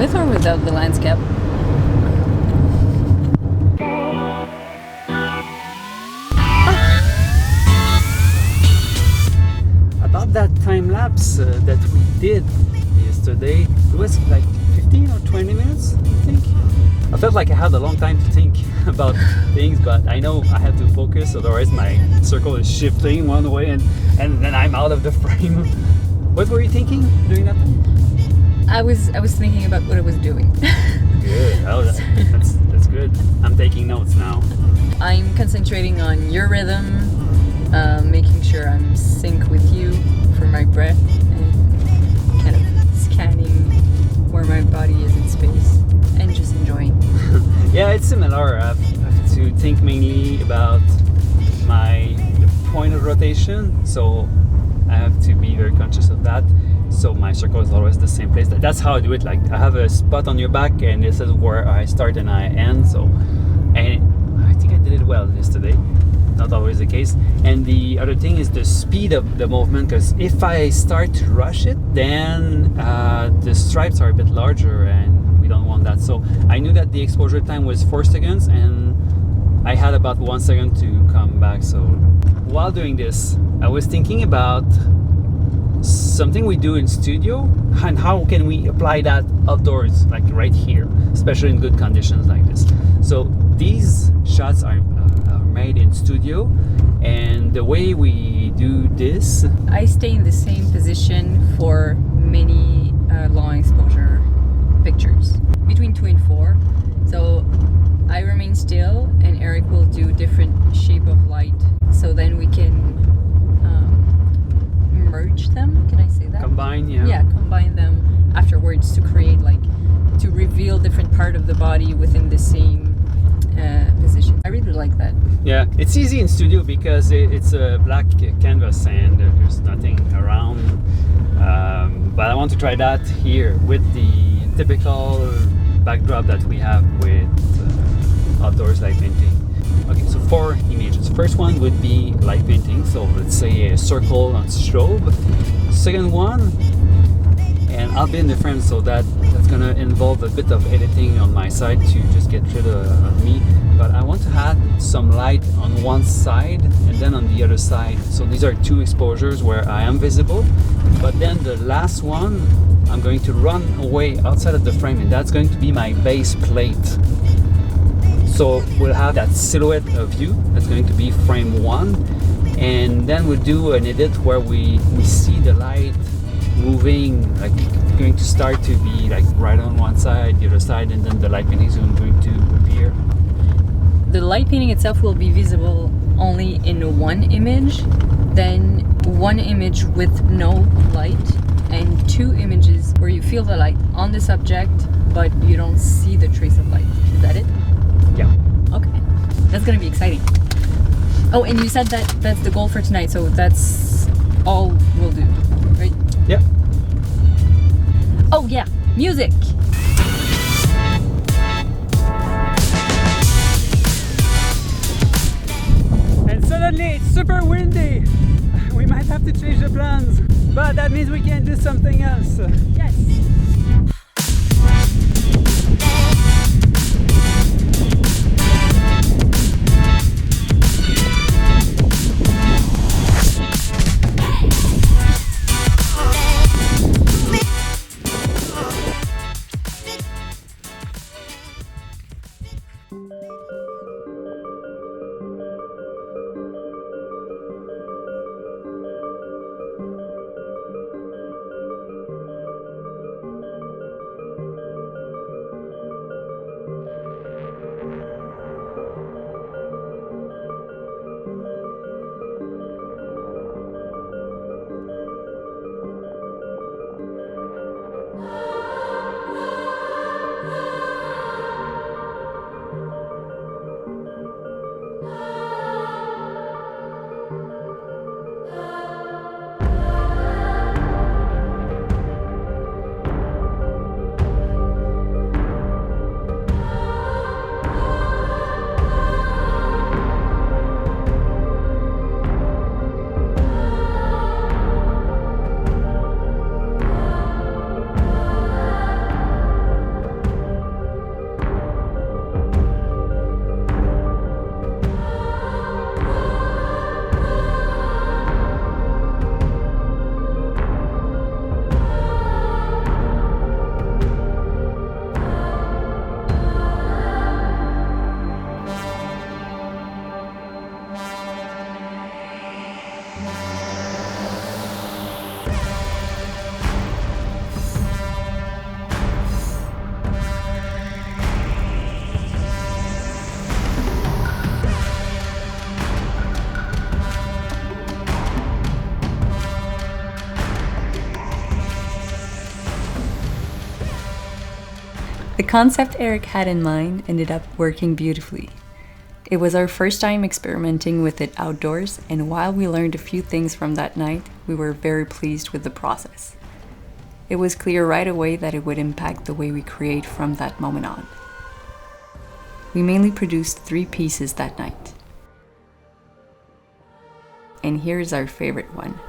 With or without the landscape? About that time lapse that we did yesterday, it was like 15 or 20 minutes, I think. I felt like I had a long time to think about things, but I know I have to focus, otherwise my circle is shifting one way and then I'm out of the frame. What were you thinking during that time? I was thinking about what I was doing. Good. Oh, that's good. I'm taking notes now. I'm concentrating on your rhythm, making sure I'm sync with you for my breath, and kind of scanning where my body is in space, and just enjoying. Yeah, it's similar. I have to think mainly about the point of rotation, so I have to be very conscious of that. So my circle is always the same place. That's how I do it. Like I have a spot on your back, and this is where I start and I end. So, and I think I did it well yesterday. Not always the case. And the other thing is the speed of the movement, because if I start to rush it, then the stripes are a bit larger, and we don't want that. So I knew that the exposure time was 4 seconds, and I had about 1 second to come back. So while doing this, I was thinking about something we do in studio and how can we apply that outdoors, like right here, especially in good conditions like this. So these shots are made in studio, and the way we do this, I stay in the same position for many long exposure pictures, between 2 and 4. So I remain still, and Eric will do different shape of light, so then we can merge them. Can I say that? combine, yeah. Yeah, combine them afterwards to create, like, to reveal different part of the body within the same position. I really like that. Yeah, it's easy in studio because it's a black canvas and there's nothing around. But I want to try that here with the typical backdrop that we have with outdoors light painting. Okay, so 4 images. First one would be light painting, so let's say a circle on strobe. Second one, and I'll be in the frame, so that's gonna involve a bit of editing on my side to just get rid of me. But I want to add some light on one side and then on the other side. So these are 2 exposures where I am visible. But then the last one, I'm going to run away outside of the frame, and that's going to be my base plate. So we'll have that silhouette of you. That's going to be frame 1. And then we'll do an edit where we see the light moving, like going to start to be like right on one side, the other side, and then the light painting is going to appear. The light painting itself will be visible only in one image, then one image with no light, and 2 images where you feel the light on the subject, but you don't see the trace of light. Is that it? Yeah. Okay. That's gonna be exciting. Oh, and you said that that's the goal for tonight, so that's all we'll do, right? Yep. Oh yeah, music! And suddenly it's super windy. We might have to change the plans, but that means we can do something else. Yes! The concept Eric had in mind ended up working beautifully. It was our first time experimenting with it outdoors, and while we learned a few things from that night, we were very pleased with the process. It was clear right away that it would impact the way we create from that moment on. We mainly produced 3 pieces that night. And here's our favorite one.